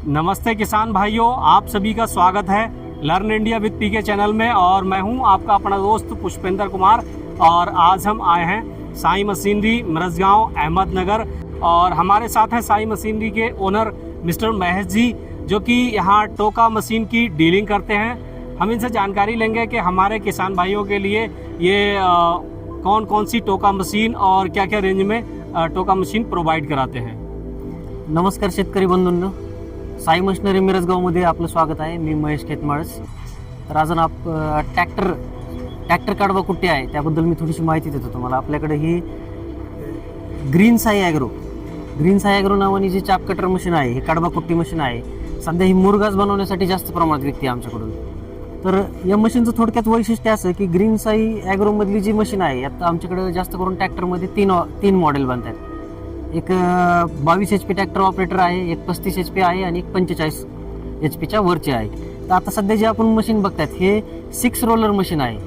नमस्ते किसान भाइयों, आप सभी का स्वागत है लर्न इंडिया विद पीके चैनल में। और मैं हूं आपका अपना दोस्त पुष्पेंद्र कुमार। और आज हम आए हैं साई मशीनरी मरजगांव अहमदनगर। और हमारे साथ हैं साई मशीनरी के ओनर मिस्टर महेश जी, जो कि यहां टोका मशीन की डीलिंग करते हैं। हम इनसे जानकारी लेंगे कि हमारे किसान भाइयों के लिए ये कौन कौन सी टोका मशीन और क्या क्या रेंज में टोका मशीन प्रोवाइड कराते हैं। नमस्कार शेतकरी बंधूंनो, साई मशिनरी मिरजगावमध्ये आपलं स्वागत आहे। मी महेश खेतमाळस। तर आज आप ट्रॅक्टर काढवा कुठे आहे त्याबद्दल मी थोडीशी माहिती देतो तुम्हाला। आपल्याकडे ही ग्रीन साई ॲग्रो नावाने जी चाप कटर मशीन आहे, हे काढवा कुट्टी मशीन आहे। सध्या ही मुरघास बनवण्यासाठी जास्त प्रमाणात विकते आमच्याकडून। तर या मशीनचं थोडक्यात वैशिष्ट्य असं की ग्रीन साई ॲग्रोमधली जी मशीन आहे, आता आमच्याकडे जास्त करून ट्रॅक्टरमध्ये तीन मॉडेल बनतात। एक 22 HP ट्रॅक्टर ऑपरेटर आहे, एक 35 HP आहे आणि एक 45 HP वरचे आहे। तर आता सध्या जे आपण मशीन बघतात हे 6 रोलर मशीन आहे।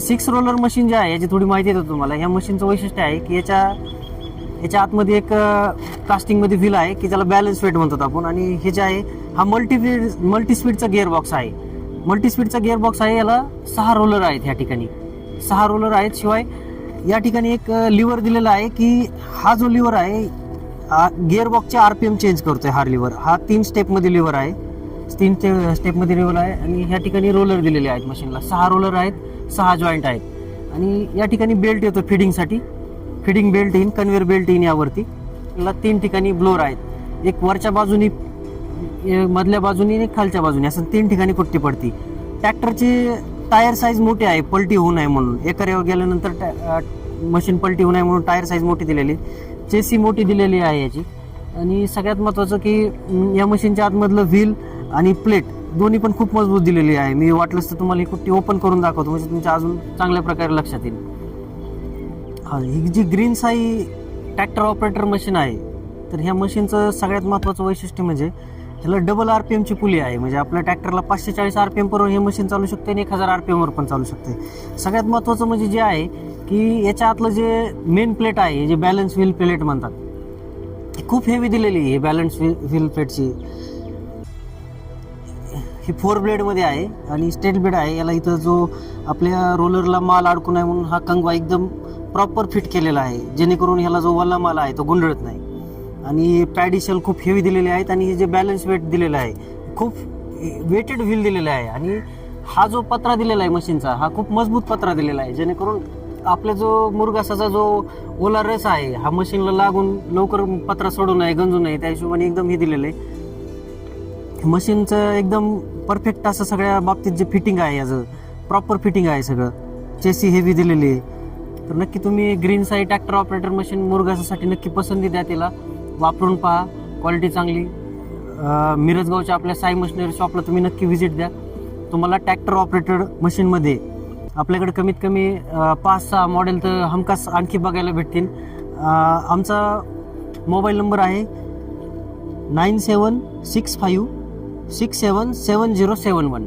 6 रोलर मशीन जे आहे याची थोडी माहिती देतो तुम्हाला। या मशीनचं वैशिष्ट्य आहे की याच्या आतमध्ये एक प्लास्टिकमध्ये व्हील आहे की त्याला बॅलन्स वेट म्हणतात आपण। आणि हे जे आहे हा मल्टी स्पीडचा गिअरबॉक्स आहे। मल्टी स्पीडचा गिअरबॉक्स आहे। याला 6 रोलर आहेत, या ठिकाणी 6 रोलर आहेत। शिवाय या ठिकाणी एक लिव्हर दिलेला आहे की हा जो लिव्हर आहे गिअरबॉक्सचे RPM चेंज करतोय। हा लिव्हर हा 3 स्टेपमध्ये लिव्हर आहे, 3 स्टेपमध्ये लिव्हर आहे। आणि ह्या ठिकाणी रोलर दिलेले आहेत मशीनला। 6 रोलर आहेत, 6 जॉईंट आहेत। आणि या ठिकाणी बेल्ट येतो फिडिंगसाठी, फिडिंग बेल्ट येईन, कन्व्हेअर बेल्ट येईन यावरती। याला 3 ठिकाणी ब्लोअर आहेत, एक वरच्या बाजूनी, मधल्या बाजूनी आणि खालच्या बाजूनी, असं 3 ठिकाणी कुट्टी पडती। ट्रॅक्टरचे टायर साईज मोठे आहे पलटी होऊ नये म्हणून। एका गेल्यानंतर मशीन पलटी होऊ नये म्हणून टायर साईज मोठी दिलेली, चेसी मोठी दिलेली आहे याची। आणि सगळ्यात महत्त्वाचं की या मशीनच्या आतमधलं व्हील आणि प्लेट दोन्ही पण खूप मजबूत दिलेली आहे। मी वाटलंच तर तुम्हाला ही कुट्टी ओपन करून दाखवतो, म्हणजे तुमच्या अजून चांगल्या प्रकारे लक्षात येईल। ही जी green Sai tractor operator machine आहे, तर ह्या मशीनचं सगळ्यात महत्त्वाचं वैशिष्ट्य म्हणजे ह्याला डबल RPM ची पुली आहे। म्हणजे आपल्या ट्रॅक्टरला 540 RPM वर हे मशीन चालू शकते आणि 1000 RPM वर पण चालू शकते। सगळ्यात महत्त्वाचं म्हणजे जे आहे की याच्या आतलं जे मेन प्लेट आहे, जे बॅलन्स व्हील प्लेट म्हणतात, ही खूप हेवी दिलेली आहे। बॅलन्स व्हील प्लेटची ही 4 ब्लेडमध्ये आहे आणि स्टेट ब्लेड आहे। याला इथं जो आपल्या रोलरला माल अडकू नये म्हणून हा कंगवा एकदम प्रॉपर फिट केलेला आहे, जेणेकरून ह्याला जो वल्ला माल आहे तो गुंडळत नाही। आणि पॅडिशल खूप हेवी दिलेले आहेत। आणि हे जे बॅलन्स वेट दिलेलं आहे, खूप वेटेड व्हील दिलेलं आहे। आणि हा जो पत्रा दिलेला आहे मशीनचा, हा खूप मजबूत पत्रा दिलेला आहे, जेणेकरून आपला जो मुरघासाचा जो ओला रस आहे हा मशीनला लागून लवकर पत्रा सोडू नये, गंजू नये, त्या हिशोबाने एकदम हे दिलेलं आहे। मशीनचं एकदम परफेक्ट असं सगळ्या बाबतीत जे फिटिंग आहे, याचं प्रॉपर फिटिंग आहे सगळं। चेसी हेवी दिलेली आहे। तर नक्की तुम्ही green Sai tractor operator machine मुरघासासाठी नक्की पसंती द्या, तिला वापरून पहा, क्वालिटी चांगली। मिरजगावच्या आपल्या साई मशिनरी शॉपला तुम्ही नक्की व्हिजिट द्या। तुम्हाला ट्रॅक्टर ऑपरेटर मशीनमध्ये आपल्याकडे कमीत कमी 5-6 मॉडेल तर हमखास आणखी बघायला भेटतील। आमचा मोबाईल नंबर आहे 9765677071।